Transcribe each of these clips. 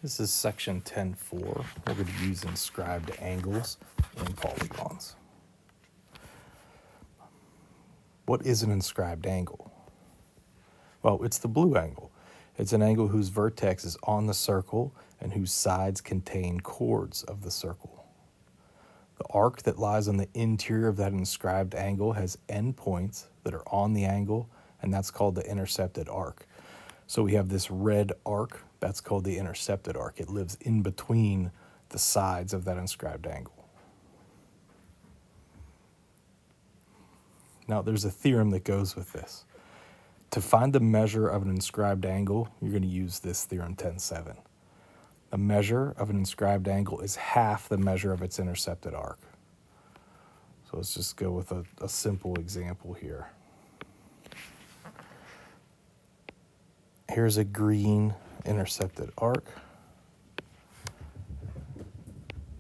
This is section 10.4. We're going to use inscribed angles and polygons. What is an inscribed angle? Well, it's the blue angle. It's an angle whose vertex is on the circle and whose sides contain chords of the circle. The arc that lies on the interior of that inscribed angle has endpoints that are on the angle, and that's called the intercepted arc. So we have this red arc, that's called the intercepted arc. It lives in between the sides of that inscribed angle. Now, there's a theorem that goes with this. To find the measure of an inscribed angle, you're going to use this theorem 10.7. The measure of an inscribed angle is half the measure of its intercepted arc. So let's just go with a simple example here. Here's a green intercepted arc,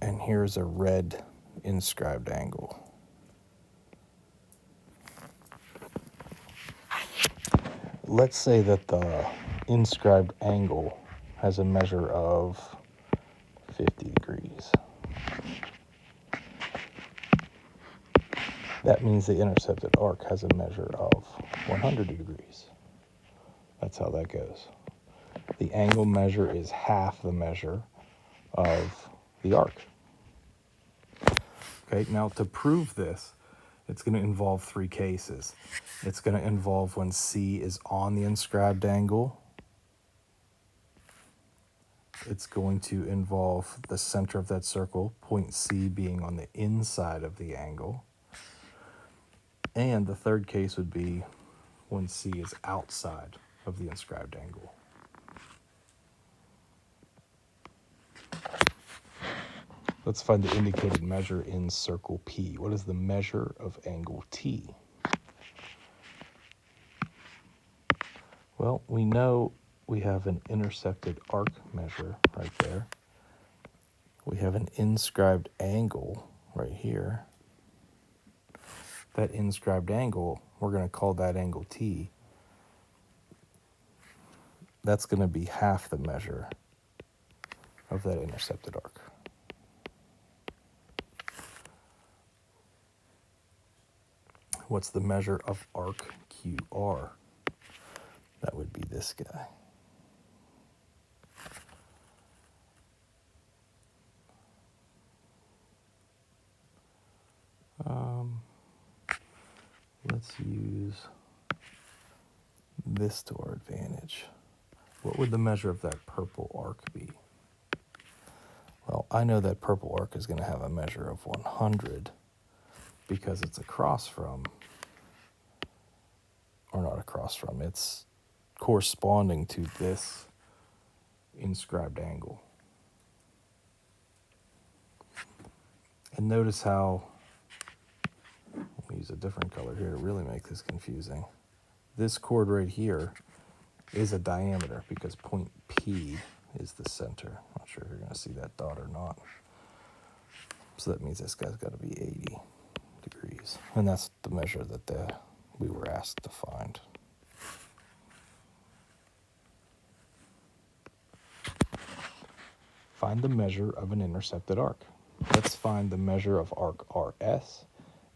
and here's a red inscribed angle. Let's say that the inscribed angle has a measure of 50 degrees. That means the intercepted arc has a measure of 100 degrees. That's how that goes. The angle measure is half the measure of the arc. Okay, now to prove this, it's going to involve three cases. It's going to involve when C is on the inscribed angle. It's going to involve the center of that circle, point C being on the inside of the angle. And the third case would be when C is outside of the inscribed angle. Let's find the indicated measure in circle P. What is the measure of angle T? Well, we know we have an intercepted arc measure right there. We have an inscribed angle right here. That inscribed angle, we're going to call that angle T. That's going to be half the measure of that intercepted arc. What's the measure of arc QR? That would be this guy. Let's use this to our advantage. What would the measure of that purple arc be? Well, I know that purple arc is going to have a measure of 100 because it's across from, or not across from, it's corresponding to this inscribed angle. And notice how, I'll use a different color here to really make this confusing. This chord right here is a diameter because point P is the center. Not sure if you're going to see that dot or not. So that means this guy's got to be 80 degrees. And that's the measure that we were asked to find. Find the measure of an intercepted arc. Let's find the measure of arc RS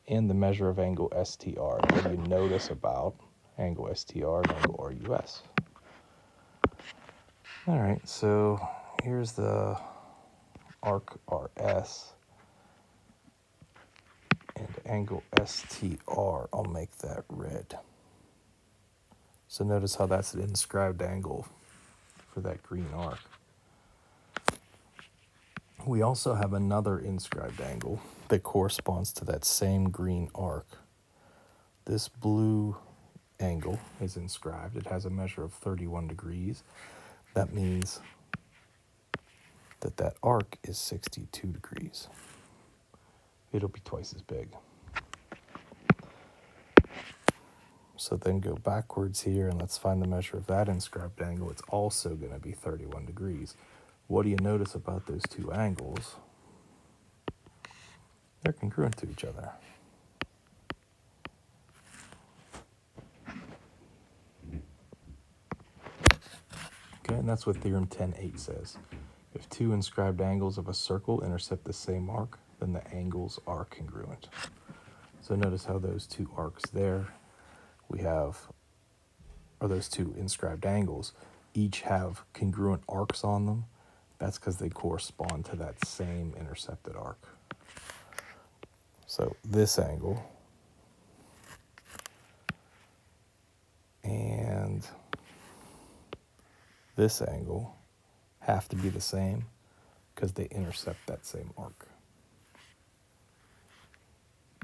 and the measure of angle STR. What do you notice about angle STR and angle RUS? All right, so here's the arc RS and angle STR. I'll make that red. So notice how that's an inscribed angle for that green arc. We also have another inscribed angle that corresponds to that same green arc. This blue angle is inscribed. It has a measure of 31 degrees. That means that arc is 62 degrees. It'll be twice as big. So then go backwards here and let's find the measure of that inscribed angle. It's also going to be 31 degrees. What do you notice about those two angles? They're congruent to each other. Okay, and that's what theorem 10.8 says. If two inscribed angles of a circle intercept the same arc, then the angles are congruent. So notice how those two arcs there we have, or those two inscribed angles, each have congruent arcs on them. That's because they correspond to that same intercepted arc. So this angle and this angle have to be the same because they intercept that same arc.